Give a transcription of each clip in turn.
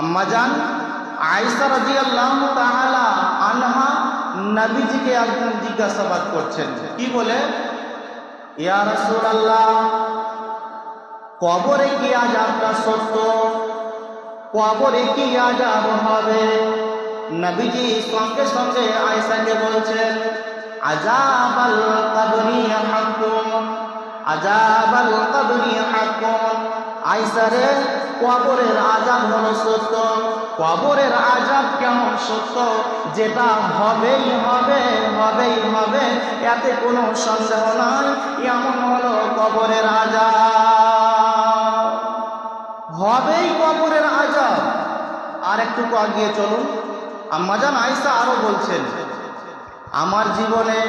আম্মাজান আয়েশা রাদিয়াল্লাহু তাআলা আনহা নবীজিকে একজন জিজ্ঞাসাবাদ করছেন, কি বলে? ইয়া রাসূলুল্লাহ, কবরে কি আযাবটা সত্য? কবরে কি আযাব হবে? নবীজি সঙ্গে সঙ্গে আয়েশাকে বলছেন, আযাবাল কবরি হাক্কুন, আযাবাল কবরি হাক্কুন। আয়েশা রে, কবরের আযাব হলো সত্য। কবরের আযাব কেমন সত্য? যেটা হবেই হবে, হবেই হবে, এতে কোনো সন্দেহ নাই। এমন হলো কবরের আযাব, হবেই কবরের আযাব। আর একটু আগিয়ে চলুন, আম্মাজান আয়েশা আরো বলছেন, আমার জীবনে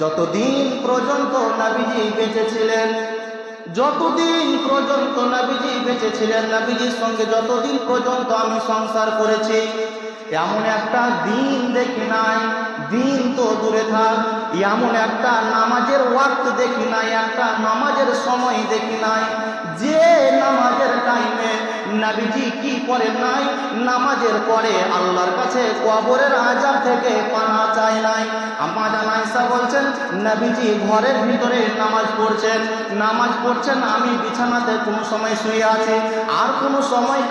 যতদিন পর্যন্ত নবীজি বেঁচে ছিলেন, যতদিন পর্যন্ত নবীজি বেঁচে ছিলেন, নবীজির সঙ্গে যতদিন পর্যন্ত আমি সংসার করেছি, এমন একটা দিন দেখি নাই, দিন তো দূরে থাক, এমন একটা নামাজের ওয়াক্ত দেখি নাই, একটা নামাজের সময় দেখি নাই যে নামাজের টাইমে নবীজি কি করেন নাই, নামাজের পরে আল্লাহর কাছে কবরের আযাব থেকে পানা চায় নাই। আম্মাজান আয়েশা বলছেন, নবীজি ঘরের ভিতরে নামাজ পড়ছেন, আমি বিছানাতে কোনো সময় শুয়ে আছি, আর কোনো সময়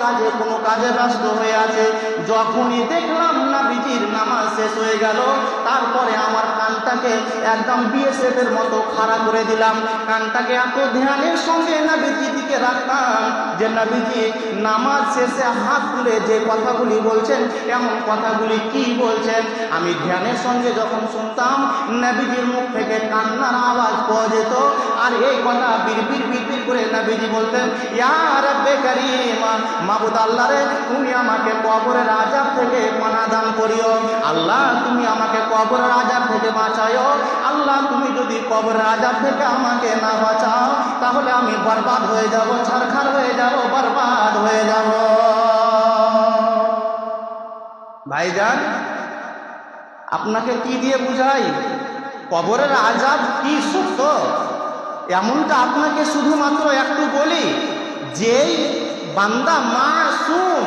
কোনো কাজে ব্যস্ত হয়ে আছে। যখনই দেখলাম নবীজির নামাজ শেষ হয়ে গেল, তারপরে আমার কানটাকে একদম বিএসএফ এর মতো খাড়া করে দিলাম। কানটাকে এত ধ্যানের সঙ্গে নবীজির দিকে রাখতাম যে নবীজি নামাজ শেষে হাত তুলে যে কথাগুলি বলছেন, এমন কথাগুলি কি বলছেন আমি ধ্যানের সঙ্গে যখন শুনতাম, নবীজির মুখ থেকে কান্নার আওয়াজ পাওয়া যেত। আর এই কথা বিড়বিড় বিড়বিড় করে নবীজি বলতেন, ইয়া রাব্বে কারীম, মাবুদ আল্লাহ রে, তুমি আমাকে কবরের আযাব থেকে পানা দান করিও। আল্লাহ, তুমি আমাকে কবরের আযাব থেকে বাঁচাও। আল্লাহ, তুমি যদি কবরের আযাব থেকে আমাকে না বাঁচাও, তাহলে আমি বরবাদ হয়ে যাব, ছারখার হয়ে যাব, বরবাদ হয়ে যাব। ভাইজান, আপনাকে কি দিয়ে বুঝাই কবরের আযাব কি সত্য? এমনটা আপনাকে শুধুমাত্র একটু বলি, যেই বান্দা মাসুম,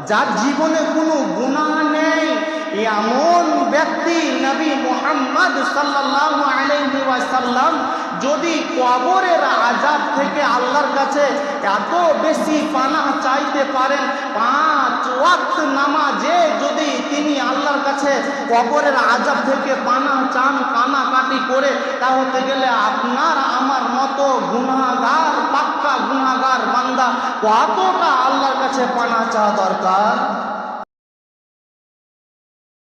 যার জীবনে কোনো গুনাহ নেই, এমন ব্যক্তি নবী মুহাম্মদ সাল্লাল্লাহু আলাইহি ওয়াসাল্লাম যদি কবরের আযাব থেকে আল্লাহর কাছে এত বেশি পানাহ চাইতে পারেন, 5 ওয়াক্ত নামাজে যদি তিনি আল্লাহর কাছে কবরের আযাব থেকে পানাহ চান, কানাকাটি করে, তাহলে গেলে আপনার আমার মতো গুনাহগার, পাক্কা গুনাহগার বান্দা কতটা আল্লাহর কাছে পানাহ চাওয়া দরকার?